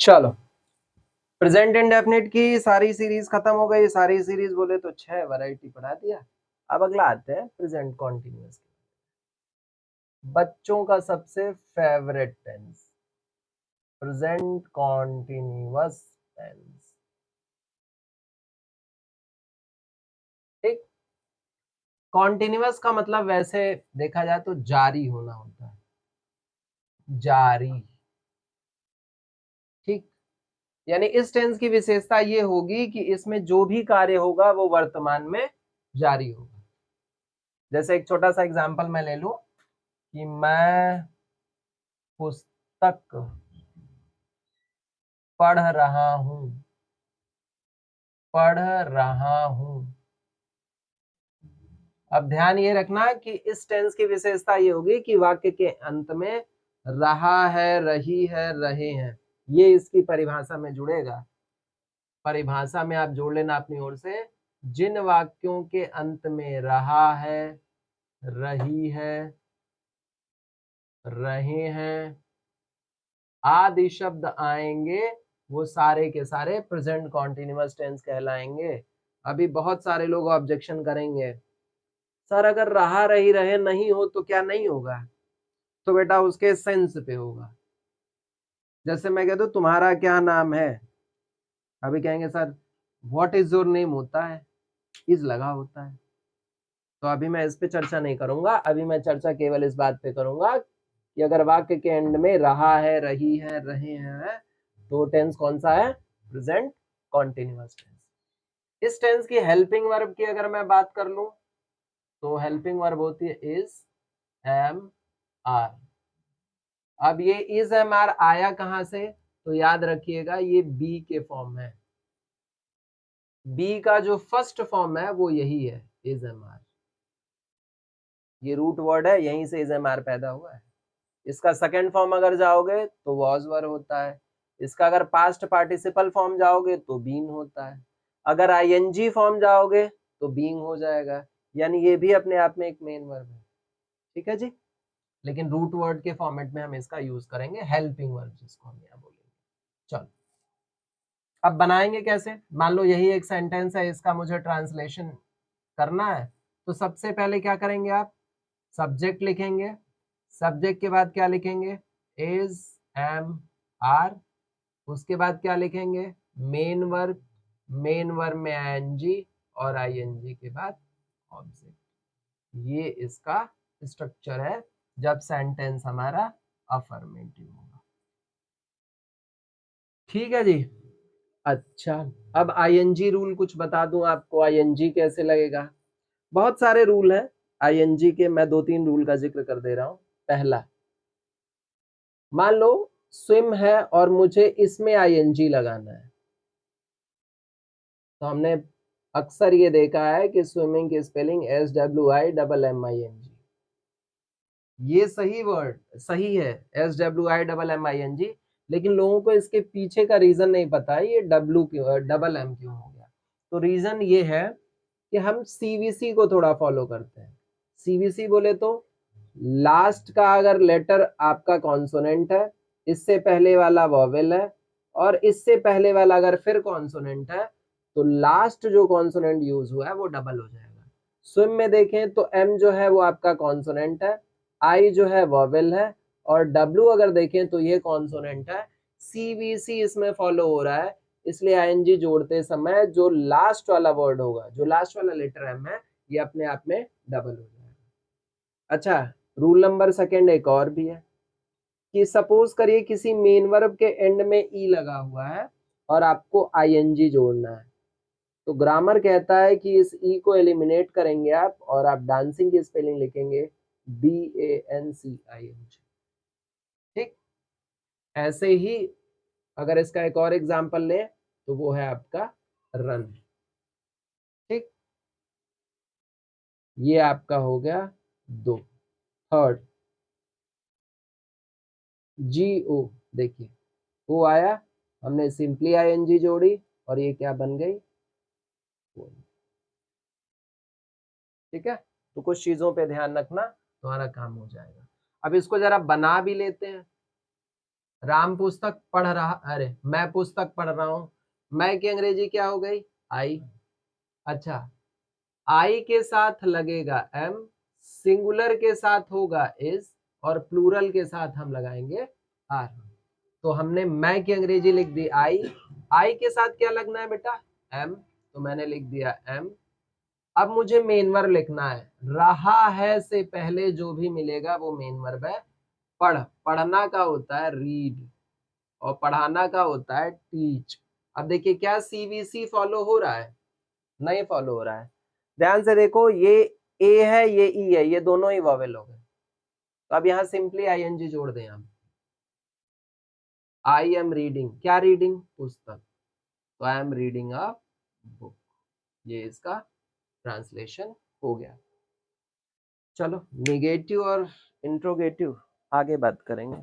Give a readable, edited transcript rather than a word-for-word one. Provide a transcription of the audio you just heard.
चलो, present indefinite की सारी सीरीज खत्म हो गई। सारी सीरीज बोले तो 6 वैरायटी पढ़ा दिया। अब अगला आते हैं प्रेजेंट कॉन्टिन्यूअस। बच्चों का सबसे favourite tense, present continuous tense. ठीक, कॉन्टिन्यूअस का मतलब वैसे देखा जाए तो जारी होना होता है, जारी। ठीक, यानी इस टेंस की विशेषता ये होगी कि इसमें जो भी कार्य होगा वो वर्तमान में जारी होगा। जैसे एक छोटा सा एग्जांपल मैं ले लूं कि मैं पुस्तक पढ़ रहा हूं, पढ़ रहा हूं। अब ध्यान ये रखना कि इस टेंस की विशेषता ये होगी कि वाक्य के अंत में रहा है, रही है, रहे हैं, ये इसकी परिभाषा में जुड़ेगा। परिभाषा में आप जोड़ लेना अपनी ओर से, जिन वाक्यों के अंत में रहा है, रही है, रहे हैं आदि शब्द आएंगे, वो सारे के सारे प्रेजेंट कॉन्टिन्यूअस टेंस कहलाएंगे। अभी बहुत सारे लोग ऑब्जेक्शन करेंगे, सर अगर रहा, रही, रहे नहीं हो तो क्या नहीं होगा? तो बेटा उसके सेंस पे होगा। जैसे मैं कह दूं तुम्हारा क्या नाम है, अभी कहेंगे sir what is your name होता है, इज लगा होता है। तो अभी मैं इस पे चर्चा नहीं करूंगा, अभी मैं चर्चा केवल इस बात पे करूंगा कि अगर वाक्य के एंड में रहा है, रही है, रहे हैं, तो टेंस कौन सा है? Present continuous tense. इस टेंस की हेल्पिंग वर्ब की अगर मैं बात कर लूं तो हेल्पिंग वर्ब होती है इज, एम, आर। अब ये इज एम आर आया कहां से? तो याद रखिएगा ये बी के फॉर्म है। बी का जो फर्स्ट फॉर्म है वो यही है, इज एम आर। ये रूट वर्ड है, यहीं से इज एम आर पैदा हुआ है। इसका सेकेंड फॉर्म अगर जाओगे तो वॉज वर होता है। इसका अगर पास्ट पार्टिसिपल फॉर्म जाओगे तो बीन होता है। अगर आईएनजी फॉर्म जाओगे तो बीइंग हो जाएगा। यानी ये भी अपने आप में एक मेन वर्ब है। ठीक है जी, लेकिन रूट वर्ड के फॉर्मेट में हम इसका यूज करेंगे, हेल्पिंग वर्ब जिसको हम यहाँ बोलेंगे। चलो, अब बनाएंगे कैसे? मान लो यही एक सेंटेंस है, इसका मुझे ट्रांसलेशन करना है। तो सबसे पहले क्या करेंगे आप? सब्जेक्ट लिखेंगे। सब्जेक्ट के बाद क्या लिखेंगे? Is, am, are. उसके बाद क्या लिखेंगे? Main verb. मेन वर्ब में आईएनजी और आईएनजी के बाद ऑब्जेक्ट। ये इसका स्ट्रक्चर है जब सेंटेंस हमारा अफर्मेटिव होगा। ठीक है जी। अच्छा, अब आईएनजी रूल कुछ बता दूं आपको, आईएनजी कैसे लगेगा। बहुत सारे रूल हैं आईएनजी के, मैं 2-3 रूल का जिक्र कर दे रहा हूं। पहला, मान लो स्विम है और मुझे इसमें आईएनजी लगाना है, तो हमने अक्सर ये देखा है कि स्विमिंग की स्पेलिंग SWIMMING। ये सही वर्ड सही है, SWIMMING। लेकिन लोगों को इसके पीछे का रीजन नहीं पता है, ये डब्ल्यू क्यों, डबल एम क्यों हो गया। तो रीजन ये है कि हम सीवीसी को थोड़ा फॉलो करते हैं। सीवीसी बोले तो लास्ट का अगर लेटर आपका कॉन्सोनेंट है, इससे पहले वाला वॉवेल है, और इससे पहले वाला अगर फिर कॉन्सोनेंट है, तो लास्ट जो कॉन्सोनेंट यूज हुआ है वो डबल हो जाएगा। स्विम में देखें तो एम जो है वो आपका कॉन्सोनेंट है, आई जो है वॉवेल है, और डब्ल्यू अगर देखें तो ये कॉन्सोनेंट है। सीवीसी इसमें फॉलो हो रहा है, इसलिए आईएनजी जोड़ते समय जो लास्ट वाला वर्ड होगा, जो लास्ट वाला लेटर एम है, ये अपने आप में डबल हो जाएगा। अच्छा, रूल नंबर सेकेंड एक और भी है कि सपोज करिए किसी मेन वर्ब के एंड में ई लगा हुआ है और आपको आईएनजी जोड़ना है, तो ग्रामर कहता है कि इस ई को एलिमिनेट करेंगे आप, और आप डांसिंग की स्पेलिंग लिखेंगे DANCING। ठीक, ऐसे ही अगर इसका एक और एग्जांपल लें तो वो है आपका रन। ठीक, ये आपका हो गया 2। थर्ड, GO, देखिए वो आया, हमने सिंपली आईएनजी जोड़ी और ये क्या बन गई? ठीक है, तो कुछ चीजों पे ध्यान रखना, तुम्हारा काम हो जाएगा। अब इसको जरा बना भी लेते हैं। राम पुस्तक पढ़ रहा, अरे मैं पुस्तक पढ़ रहा हूं, मैं की अंग्रेजी क्या हो गई, आई। अच्छा, आई के साथ लगेगा एम, सिंगुलर के साथ होगा इज, और प्लूरल के साथ हम लगाएंगे आर। तो हमने मैं की अंग्रेजी लिख दी आई के साथ क्या लगना है बेटा, एम, तो मैंने लिख दिया एम। अब मुझे मेन वर्ब लिखना है, रहा है से पहले जो भी मिलेगा वो मेन वर्ब है। पढ़ना का होता है रीड, और पढ़ाना का होता है टीच। अब देखिए क्या सीवीसी फॉलो हो रहा है, नहीं फॉलो हो रहा है। ध्यान से देखो, ये ए है ये ई है, ये दोनों ही वॉवेल हो गए। तो अब यहाँ सिंपली आईएनजी जोड़ दें हम। आई एम रीडिंग, क्या रीडिंग, पुस्तक, तो I am reading a book. ये इसका ट्रांसलेशन हो गया। चलो निगेटिव और इंट्रोगेटिव आगे बात करेंगे।